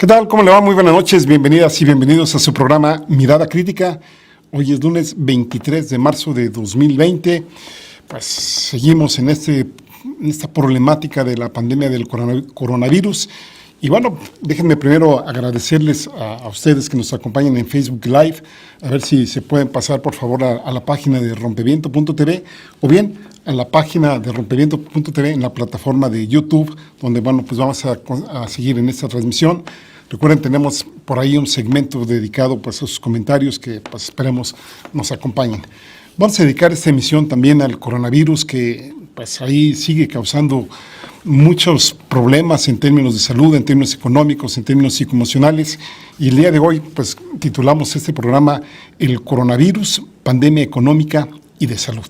¿Qué tal? ¿Cómo le va? Muy buenas noches, bienvenidas y bienvenidos a su programa Mirada Crítica. Hoy es lunes 23 de marzo de 2020. Pues seguimos en esta problemática de la pandemia del coronavirus. Y bueno, déjenme primero agradecerles a ustedes que nos acompañan en Facebook Live. A ver si se pueden pasar por favor a la página de rompeviento.tv o bien a la página de rompeviento.tv en la plataforma de YouTube, donde bueno, pues vamos a seguir en esta transmisión. Recuerden, tenemos por ahí un segmento dedicado pues, a sus comentarios que pues, esperemos nos acompañen. Vamos a dedicar esta emisión también al coronavirus que pues, ahí sigue causando muchos problemas en términos de salud, en términos económicos, en términos psicoemocionales. Y el día de hoy pues, titulamos este programa El coronavirus, pandemia económica y de salud.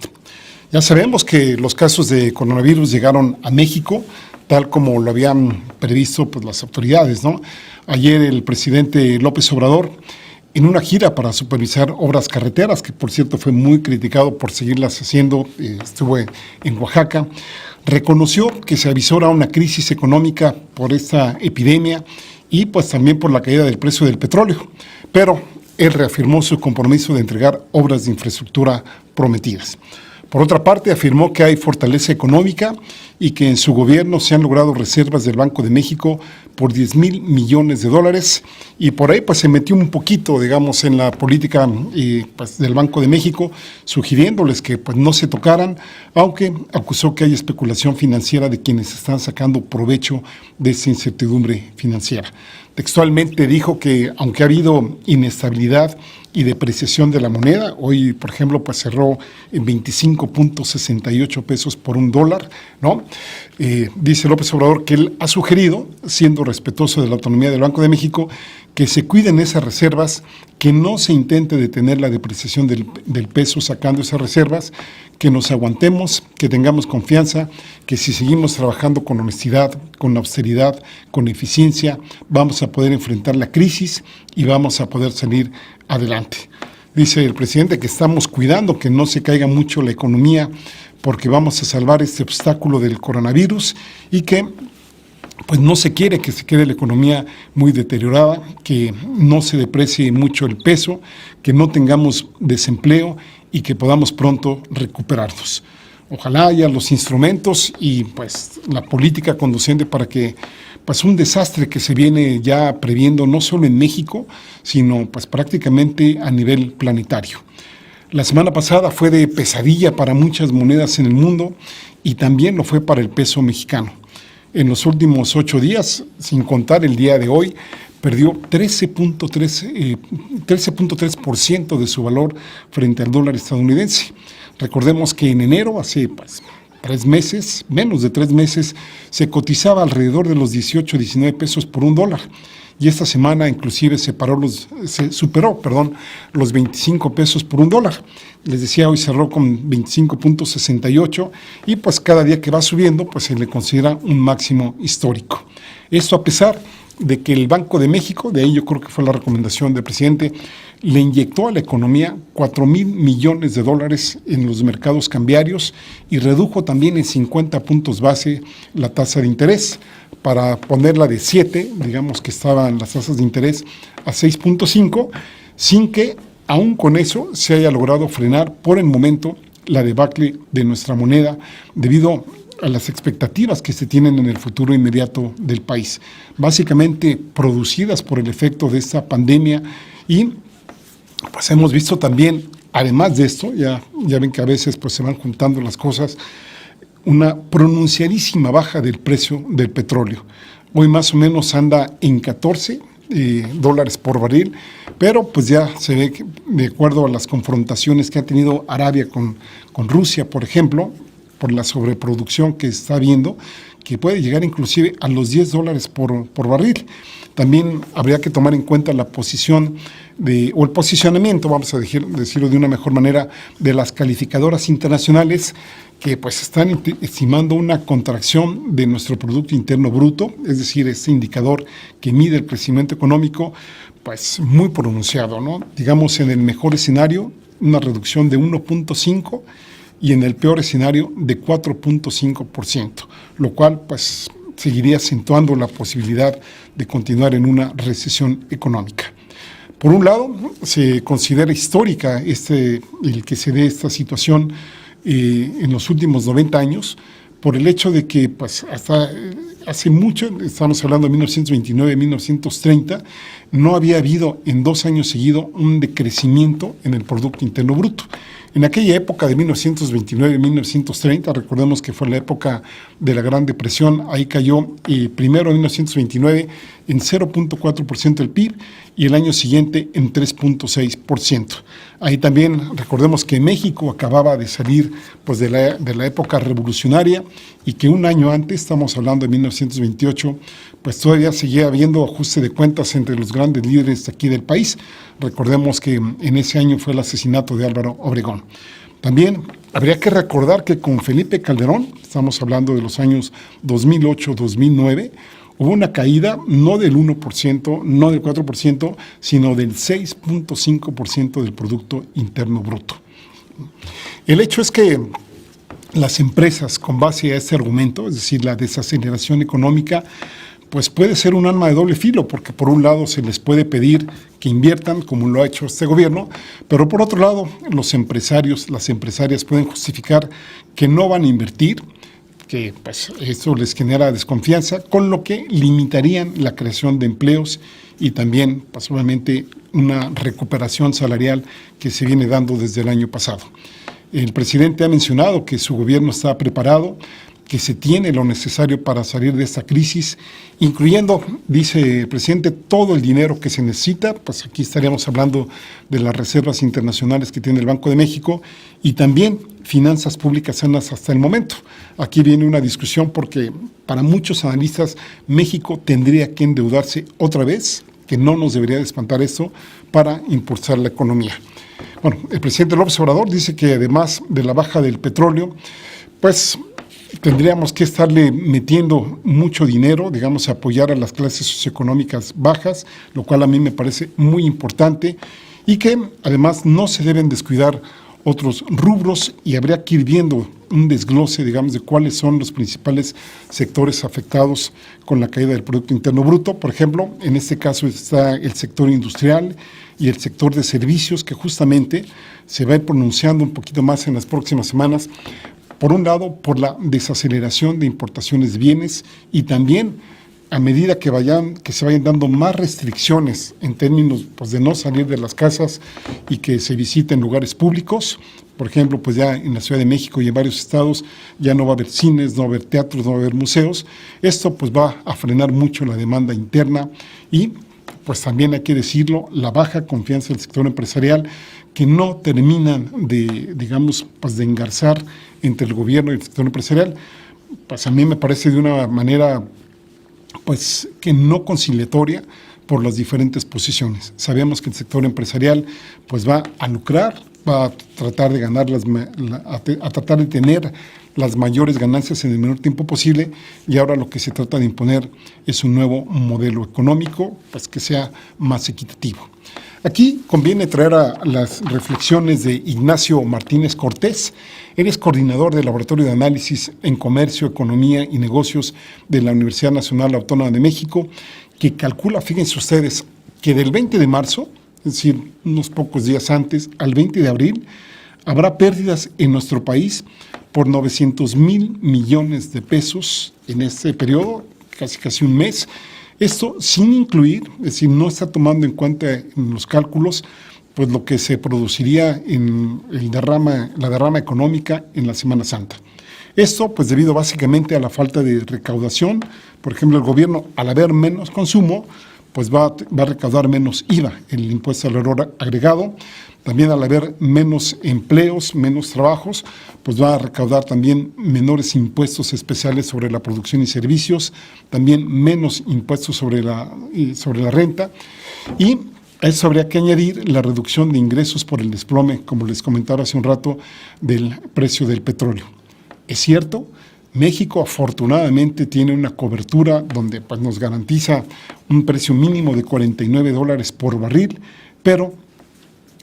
Ya sabemos que los casos de coronavirus llegaron a México, tal como lo habían previsto pues, las autoridades, ¿no? Ayer el presidente López Obrador, en una gira para supervisar obras carreteras, que por cierto fue muy criticado por seguirlas haciendo, estuvo en Oaxaca, reconoció que se avisora una crisis económica por esta epidemia y pues también por la caída del precio del petróleo, pero él reafirmó su compromiso de entregar obras de infraestructura prometidas. Por otra parte, afirmó que hay fortaleza económica y que en su gobierno se han logrado reservas del Banco de México por 10,000 millones de dólares y por ahí pues se metió un poquito, digamos, en la política pues, del Banco de México, sugiriéndoles que pues, no se tocaran, aunque acusó que hay especulación financiera de quienes están sacando provecho de esa incertidumbre financiera. Textualmente dijo que aunque ha habido inestabilidad y depreciación de la moneda, hoy por ejemplo pues cerró en 25.68 pesos por un dólar, ¿no? Dice López Obrador que él ha sugerido, siendo respetuoso de la autonomía del Banco de México, que se cuiden esas reservas, que no se intente detener la depreciación del peso sacando esas reservas, que nos aguantemos, que tengamos confianza, que si seguimos trabajando con honestidad, con austeridad, con eficiencia, vamos a poder enfrentar la crisis y vamos a poder salir adelante. Dice el presidente que estamos cuidando que no se caiga mucho la economía porque vamos a salvar este obstáculo del coronavirus y que pues no se quiere que se quede la economía muy deteriorada, que no se deprecie mucho el peso, que no tengamos desempleo y que podamos pronto recuperarnos. Ojalá haya los instrumentos y pues la política conducente para que pues un desastre que se viene ya previendo no solo en México, sino pues prácticamente a nivel planetario. La semana pasada fue de pesadilla para muchas monedas en el mundo y también lo fue para el peso mexicano. En los últimos 8 días, sin contar el día de hoy, perdió 13.3% de su valor frente al dólar estadounidense. Recordemos que en enero, hace 3 meses, menos de 3 meses, se cotizaba alrededor de los 18-19 pesos por un dólar. Y esta semana inclusive superó los 25 pesos por un dólar. Les decía, hoy cerró con 25.68 y pues cada día que va subiendo pues se le considera un máximo histórico. Esto a pesar de que el Banco de México, de ahí yo creo que fue la recomendación del presidente, le inyectó a la economía 4,000 millones de dólares en los mercados cambiarios y redujo también en 50 puntos base la tasa de interés para ponerla de 7, digamos que estaban las tasas de interés a 6.5, sin que aún con eso se haya logrado frenar por el momento la debacle de nuestra moneda debido a las expectativas que se tienen en el futuro inmediato del país, básicamente producidas por el efecto de esta pandemia y pues hemos visto también, además de esto, ya ven que a veces pues se van juntando las cosas, una pronunciadísima baja del precio del petróleo. Hoy más o menos anda en 14 dólares por barril, pero pues ya se ve que de acuerdo a las confrontaciones que ha tenido Arabia con Rusia, por ejemplo, por la sobreproducción que está habiendo, que puede llegar inclusive a los 10 dólares por barril. También habría que tomar en cuenta la posición o el posicionamiento, vamos a decirlo de una mejor manera, de las calificadoras internacionales que pues están estimando una contracción de nuestro Producto Interno Bruto, es decir, este indicador que mide el crecimiento económico, pues muy pronunciado, ¿no? Digamos, en el mejor escenario, una reducción de 1.5 y en el peor escenario de 4.5%, lo cual pues seguiría acentuando la posibilidad de continuar en una recesión económica. Por un lado, se considera histórica el que se dé esta situación en los últimos 90 años, por el hecho de que pues, hasta hace mucho, estamos hablando de 1929, 1930, no había habido en 2 años seguidos un decrecimiento en el Producto Interno Bruto. En aquella época de 1929-1930, recordemos que fue la época de la Gran Depresión, ahí cayó primero en 1929 en 0.4% del PIB y el año siguiente en 3.6%. Ahí también recordemos que México acababa de salir pues, de la época revolucionaria y que un año antes, estamos hablando de 1928, pues todavía seguía habiendo ajuste de cuentas entre los grandes líderes de aquí del país. Recordemos que en ese año fue el asesinato de Álvaro Obregón. También habría que recordar que con Felipe Calderón, estamos hablando de los años 2008-2009, hubo una caída no del 1%, no del 4%, sino del 6.5% del Producto Interno Bruto. El hecho es que las empresas, con base a este argumento, es decir, la desaceleración económica, pues puede ser un arma de doble filo, porque por un lado se les puede pedir que inviertan, como lo ha hecho este gobierno, pero por otro lado, los empresarios, las empresarias pueden justificar que no van a invertir, que pues, esto les genera desconfianza, con lo que limitarían la creación de empleos y también, pues, obviamente, una recuperación salarial que se viene dando desde el año pasado. El presidente ha mencionado que su gobierno está preparado, que se tiene lo necesario para salir de esta crisis, incluyendo, dice el presidente, todo el dinero que se necesita. Pues aquí estaríamos hablando de las reservas internacionales que tiene el Banco de México y también finanzas públicas sanas hasta el momento. Aquí viene una discusión porque para muchos analistas México tendría que endeudarse otra vez, que no nos debería de espantar esto, para impulsar la economía. Bueno, el presidente López Obrador dice que además de la baja del petróleo, pues tendríamos que estarle metiendo mucho dinero, digamos, a apoyar a las clases socioeconómicas bajas, lo cual a mí me parece muy importante, y que además no se deben descuidar otros rubros y habría que ir viendo un desglose, digamos, de cuáles son los principales sectores afectados con la caída del Producto Interno Bruto. Por ejemplo, en este caso está el sector industrial y el sector de servicios, que justamente se va a ir pronunciando un poquito más en las próximas semanas. Por un lado, por la desaceleración de importaciones de bienes y también a medida que se vayan dando más restricciones en términos pues, de no salir de las casas y que se visiten lugares públicos. Por ejemplo, pues ya en la Ciudad de México y en varios estados ya no va a haber cines, no va a haber teatros, no va a haber museos. Esto pues va a frenar mucho la demanda interna y pues también hay que decirlo, la baja confianza del sector empresarial que no terminan de, digamos, pues de engarzar entre el gobierno y el sector empresarial, pues a mí me parece de una manera pues que no conciliatoria por las diferentes posiciones. Sabemos que el sector empresarial pues va a lucrar, va a tratar de ganar a tratar de tener las mayores ganancias en el menor tiempo posible y ahora lo que se trata de imponer es un nuevo modelo económico pues que sea más equitativo. Aquí conviene traer a las reflexiones de Ignacio Martínez Cortés. Él es coordinador del Laboratorio de Análisis en Comercio, Economía y Negocios de la Universidad Nacional Autónoma de México, que calcula, fíjense ustedes, que del 20 de marzo, es decir, unos pocos días antes, al 20 de abril, habrá pérdidas en nuestro país por 900,000 millones de pesos en este periodo, casi un mes. Esto sin incluir, es decir, no está tomando en cuenta en los cálculos pues lo que se produciría en la derrama económica en la Semana Santa. Esto pues debido básicamente a la falta de recaudación. Por ejemplo, el gobierno al haber menos consumo pues va a recaudar menos IVA, el impuesto al valor agregado. También al haber menos empleos, menos trabajos, pues va a recaudar también menores impuestos especiales sobre la producción y servicios, también menos impuestos sobre la renta. Y a eso habría que añadir la reducción de ingresos por el desplome, como les comentaba hace un rato, del precio del petróleo. Es cierto, México afortunadamente tiene una cobertura donde pues, nos garantiza un precio mínimo de $49 por barril, pero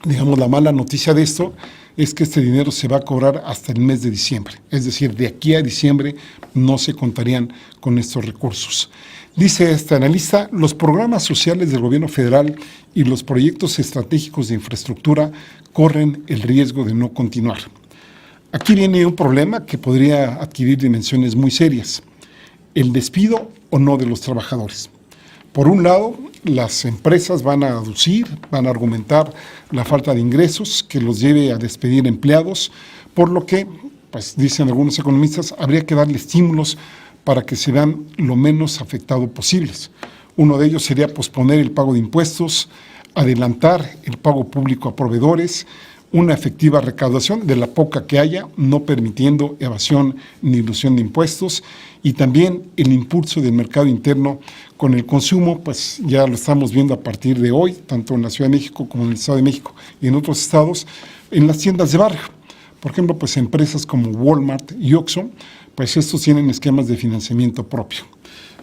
digamos, la mala noticia de esto es que este dinero se va a cobrar hasta el mes de diciembre. Es decir, de aquí a diciembre no se contarían con estos recursos. Dice este analista, los programas sociales del gobierno federal y los proyectos estratégicos de infraestructura corren el riesgo de no continuar. Aquí viene un problema que podría adquirir dimensiones muy serias: el despido o no de los trabajadores. Por un lado, las empresas van a aducir, van a argumentar la falta de ingresos que los lleve a despedir empleados, por lo que, pues dicen algunos economistas, habría que darle estímulos para que se vean lo menos afectados posibles. Uno de ellos sería posponer el pago de impuestos, adelantar el pago público a proveedores, una efectiva recaudación de la poca que haya, no permitiendo evasión ni ilusión de impuestos, y también el impulso del mercado interno con el consumo, pues ya lo estamos viendo a partir de hoy, tanto en la Ciudad de México como en el Estado de México y en otros estados, en las tiendas de barrio. Por ejemplo, pues empresas como Walmart y Oxxo, pues estos tienen esquemas de financiamiento propio.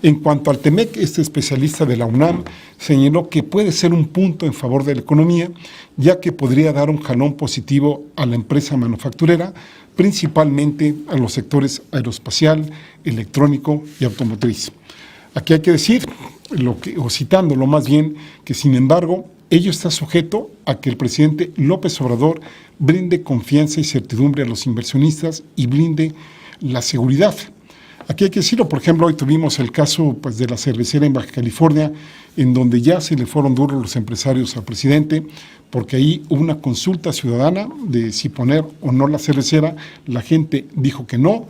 En cuanto al TEMEC, este especialista de la UNAM señaló que puede ser un punto en favor de la economía, ya que podría dar un jalón positivo a la empresa manufacturera, principalmente a los sectores aeroespacial, electrónico y automotriz. Aquí hay que decir, o citándolo más bien, que sin embargo, ello está sujeto a que el presidente López Obrador brinde confianza y certidumbre a los inversionistas y blinde la seguridad. Aquí hay que decirlo, por ejemplo, hoy tuvimos el caso pues, de la cervecera en Baja California, en donde ya se le fueron duros los empresarios al presidente, porque ahí hubo una consulta ciudadana de si poner o no la cervecera, la gente dijo que no,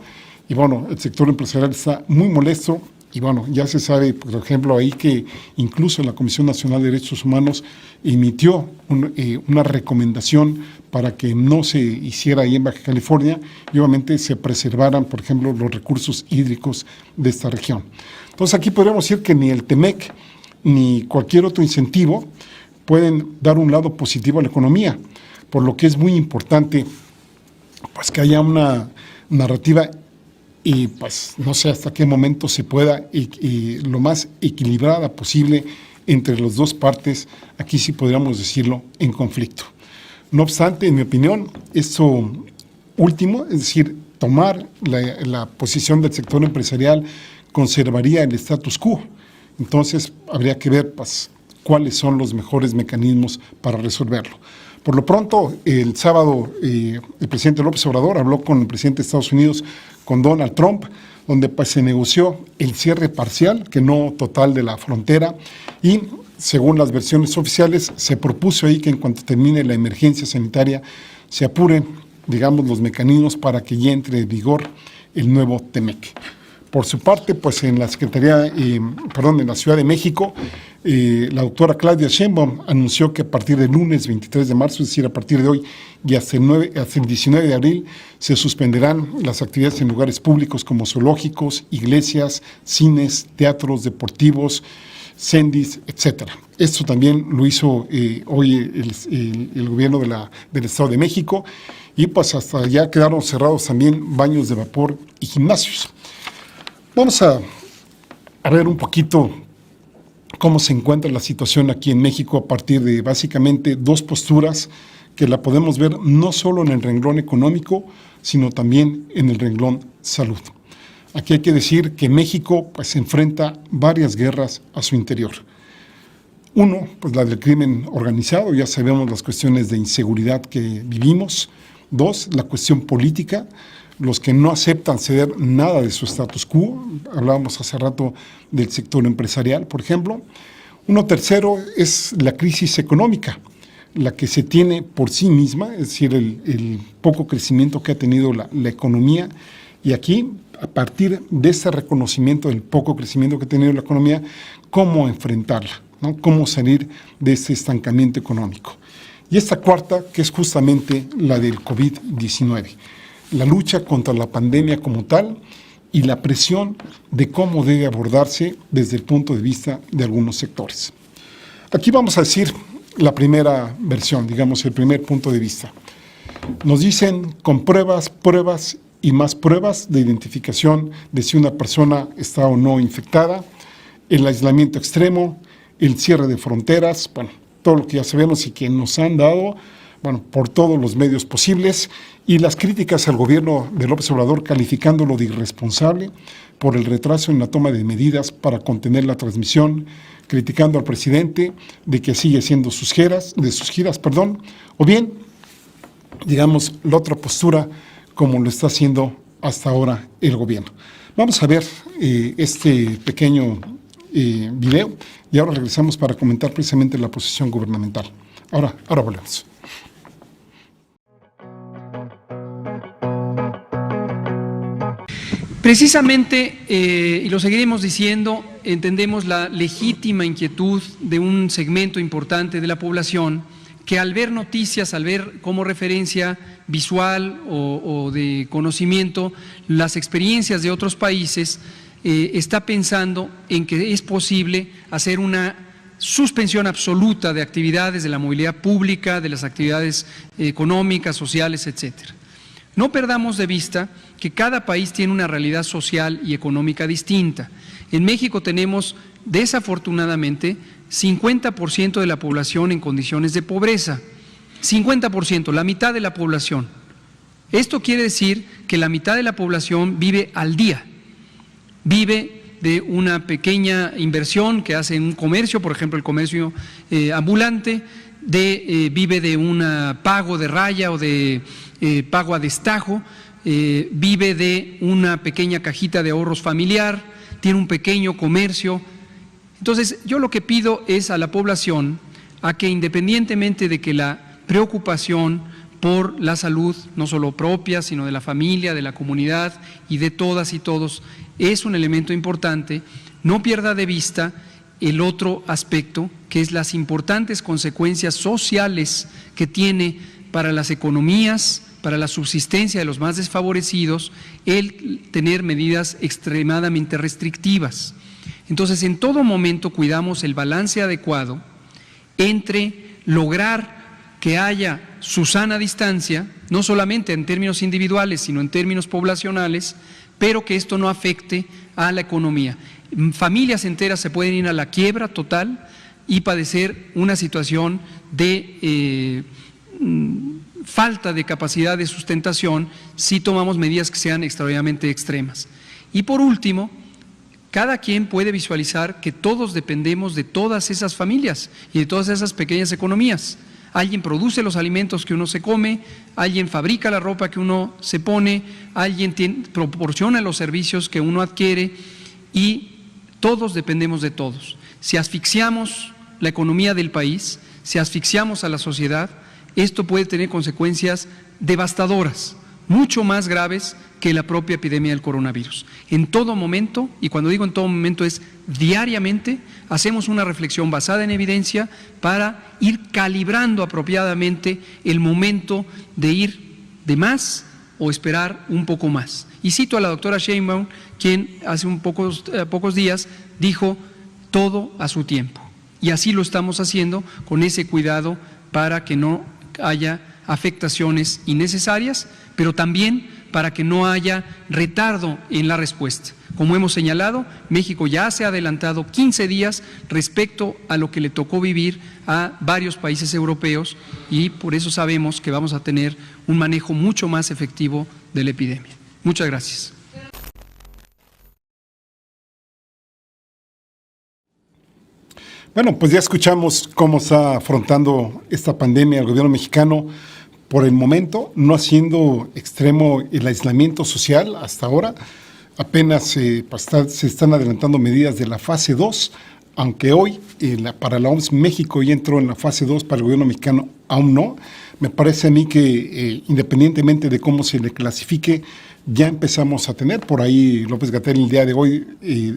y bueno, el sector empresarial está muy molesto, y bueno, ya se sabe, por ejemplo, ahí que incluso la Comisión Nacional de Derechos Humanos emitió una recomendación para que no se hiciera ahí en Baja California y obviamente se preservaran, por ejemplo, los recursos hídricos de esta región. Entonces aquí podríamos decir que ni el TEMEC ni cualquier otro incentivo pueden dar un lado positivo a la economía, por lo que es muy importante pues, que haya una narrativa y pues no sé hasta qué momento se pueda lo más equilibrada posible entre las dos partes, aquí sí podríamos decirlo, en conflicto. No obstante, en mi opinión, esto último, es decir, tomar la posición del sector empresarial conservaría el status quo. Entonces, habría que ver pues, cuáles son los mejores mecanismos para resolverlo. Por lo pronto, el sábado, el presidente López Obrador habló con el presidente de Estados Unidos, con Donald Trump, donde pues, se negoció el cierre parcial, que no total, de la frontera, y según las versiones oficiales, se propuso ahí que en cuanto termine la emergencia sanitaria, se apuren, digamos, los mecanismos para que ya entre en vigor el nuevo TEMEC. Por su parte, pues en la en la Ciudad de México, la doctora Claudia Sheinbaum anunció que a partir del lunes 23 de marzo, es decir, a partir de hoy y hasta el 19 de abril, se suspenderán las actividades en lugares públicos como zoológicos, iglesias, cines, teatros deportivos, cendis, etcétera. Esto también lo hizo hoy el gobierno del Estado de México y pues hasta ya quedaron cerrados también baños de vapor y gimnasios. Vamos a ver un poquito cómo se encuentra la situación aquí en México a partir de básicamente dos posturas que la podemos ver no solo en el renglón económico, sino también en el renglón salud. Aquí hay que decir que México pues, enfrenta varias guerras a su interior. Uno, pues la del crimen organizado, ya sabemos las cuestiones de inseguridad que vivimos. Dos, la cuestión política, los que no aceptan ceder nada de su status quo. Hablábamos hace rato del sector empresarial, por ejemplo. Uno tercero es la crisis económica, la que se tiene por sí misma, es decir, el poco crecimiento que ha tenido la economía. Y aquí, a partir de ese reconocimiento del poco crecimiento que ha tenido la economía, cómo enfrentarla, ¿no? Cómo salir de ese estancamiento económico. Y esta cuarta, que es justamente la del COVID-19. La lucha contra la pandemia como tal y la presión de cómo debe abordarse desde el punto de vista de algunos sectores. Aquí vamos a decir la primera versión, digamos el primer punto de vista. Nos dicen con pruebas y más pruebas de identificación de si una persona está o no infectada, el aislamiento extremo, el cierre de fronteras, bueno, todo lo que ya sabemos y que nos han dado bueno, por todos los medios posibles, y las críticas al gobierno de López Obrador calificándolo de irresponsable por el retraso en la toma de medidas para contener la transmisión, criticando al presidente de que sigue haciendo sus giras, o bien, digamos, la otra postura como lo está haciendo hasta ahora el gobierno. Vamos a ver este pequeño video y ahora regresamos para comentar precisamente la posición gubernamental. Ahora volvemos. Precisamente, y lo seguiremos diciendo, entendemos la legítima inquietud de un segmento importante de la población que al ver noticias, al ver como referencia visual o de conocimiento las experiencias de otros países, está pensando en que es posible hacer una suspensión absoluta de actividades de la movilidad pública, de las actividades económicas, sociales, etcétera. No perdamos de vista que cada país tiene una realidad social y económica distinta. En México tenemos, desafortunadamente, 50% de la población en condiciones de pobreza. 50%, la mitad de la población. Esto quiere decir que la mitad de la población vive al día. Vive de una pequeña inversión que hace en un comercio, por ejemplo, el comercio ambulante, vive de un pago de raya o de pago a destajo, vive de una pequeña cajita de ahorros familiar, tiene un pequeño comercio. Entonces, yo lo que pido es a la población a que, independientemente de que la preocupación por la salud, no solo propia, sino de la familia, de la comunidad y de todas y todos, es un elemento importante, no pierda de vista el otro aspecto, que es las importantes consecuencias sociales que tiene para las economías, para la subsistencia de los más desfavorecidos, el tener medidas extremadamente restrictivas. Entonces, en todo momento cuidamos el balance adecuado entre lograr que haya su sana distancia, no solamente en términos individuales, sino en términos poblacionales, pero que esto no afecte a la economía. Familias enteras se pueden ir a la quiebra total y padecer una situación de falta de capacidad de sustentación si tomamos medidas que sean extraordinariamente extremas. Y por último, cada quien puede visualizar que todos dependemos de todas esas familias y de todas esas pequeñas economías. Alguien produce los alimentos que uno se come, alguien fabrica la ropa que uno se pone, alguien proporciona los servicios que uno adquiere y todos dependemos de todos. Si asfixiamos la economía del país, si asfixiamos a la sociedad, esto puede tener consecuencias devastadoras, mucho más graves que la propia epidemia del coronavirus. En todo momento, y cuando digo en todo momento es diariamente, hacemos una reflexión basada en evidencia para ir calibrando apropiadamente el momento de ir de más o esperar un poco más. Y cito a la doctora Sheinbaum, quien hace pocos días dijo todo a su tiempo. Y así lo estamos haciendo con ese cuidado para que no haya afectaciones innecesarias, pero también para que no haya retardo en la respuesta. Como hemos señalado, México ya se ha adelantado 15 días respecto a lo que le tocó vivir a varios países europeos y por eso sabemos que vamos a tener un manejo mucho más efectivo de la epidemia. Muchas gracias. Bueno, pues ya escuchamos cómo está afrontando esta pandemia el gobierno mexicano. Por el momento, no haciendo extremo el aislamiento social hasta ahora. Apenas se están adelantando medidas de la fase 2, aunque hoy para la OMS México ya entró en la fase 2, para el gobierno mexicano aún no. Me parece a mí que independientemente de cómo se le clasifique, ya empezamos a tener. Por ahí López-Gatell el día de hoy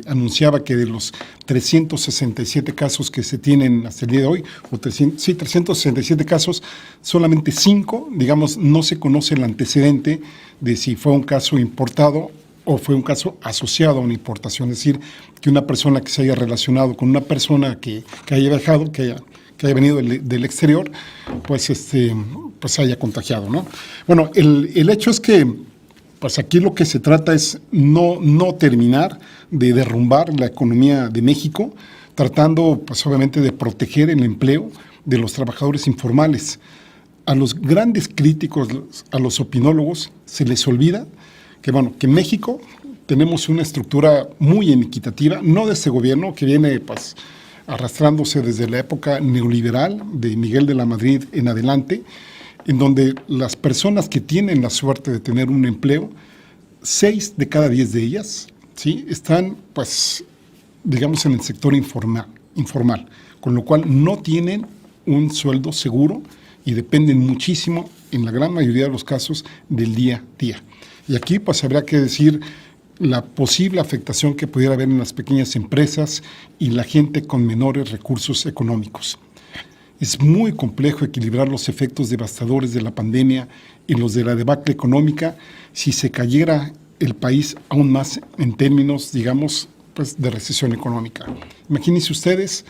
anunciaba que de los 367 casos que se tienen hasta el día de hoy, 367 casos, solamente 5, digamos, no se conoce el antecedente de si fue un caso importado o fue un caso asociado a una importación, es decir, que una persona que se haya relacionado con una persona que haya viajado, que haya venido del exterior, pues haya contagiado, ¿no? Bueno, el hecho es que pues aquí lo que se trata es no terminar de derrumbar la economía de México, tratando pues obviamente de proteger el empleo de los trabajadores informales. a los grandes críticos, a los opinólogos, se les olvida que, bueno, que en México tenemos una estructura muy inequitativa, no de este gobierno que viene pues arrastrándose desde la época neoliberal de Miguel de la Madrid en adelante, en donde las personas que tienen la suerte de tener un empleo, 6 de cada 10 de ellas, ¿sí?, están, pues, digamos, en el sector informal, con lo cual no tienen un sueldo seguro y dependen muchísimo, en la gran mayoría de los casos, del día a día. Y aquí, pues, habría que decir la posible afectación que pudiera haber en las pequeñas empresas y la gente con menores recursos económicos. Es muy complejo equilibrar los efectos devastadores de la pandemia y los de la debacle económica si se cayera el país aún más en términos, digamos, pues, de recesión económica. Imagínense ustedes,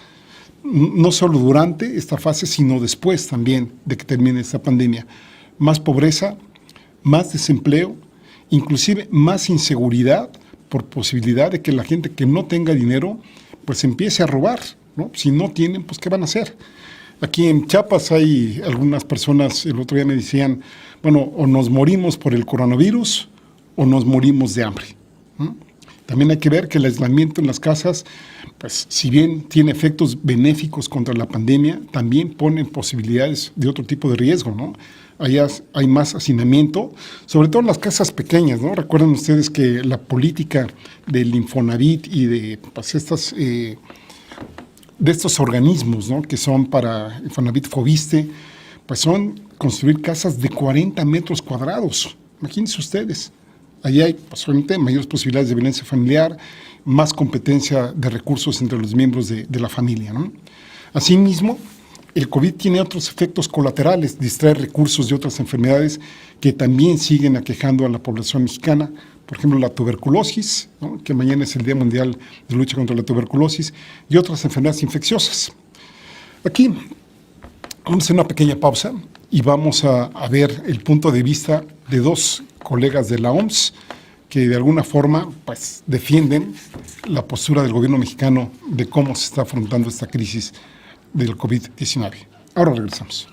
no solo durante esta fase, sino después también de que termine esta pandemia, más pobreza, más desempleo, inclusive más inseguridad por posibilidad de que la gente que no tenga dinero pues empiece a robar, ¿no? Si no tienen, pues ¿qué van a hacer? Aquí en Chiapas hay algunas personas, el otro día me decían, bueno, o nos morimos por el coronavirus o nos morimos de hambre. También hay que ver que el aislamiento en las casas, pues si bien tiene efectos benéficos contra la pandemia, también pone posibilidades de otro tipo de riesgo, ¿no? Allá hay más hacinamiento, sobre todo en las casas pequeñas, ¿no? Recuerden ustedes que la política del Infonavit y de pues, de estos organismos, ¿no?, que son para Infonavit Foviste, pues son construir casas de 40 metros cuadrados. Imagínense ustedes. Allí hay, pues, obviamente, mayores posibilidades de violencia familiar, más competencia de recursos entre los miembros de la familia, ¿no? Asimismo, el COVID tiene otros efectos colaterales, distrae recursos de otras enfermedades que también siguen aquejando a la población mexicana. Por ejemplo, la tuberculosis, ¿no?, que mañana es el Día Mundial de Lucha contra la Tuberculosis, y otras enfermedades infecciosas. Aquí vamos a hacer una pequeña pausa y vamos a ver el punto de vista de dos colegas de la OMS que de alguna forma pues, defienden la postura del gobierno mexicano de cómo se está afrontando esta crisis del COVID-19. Ahora regresamos.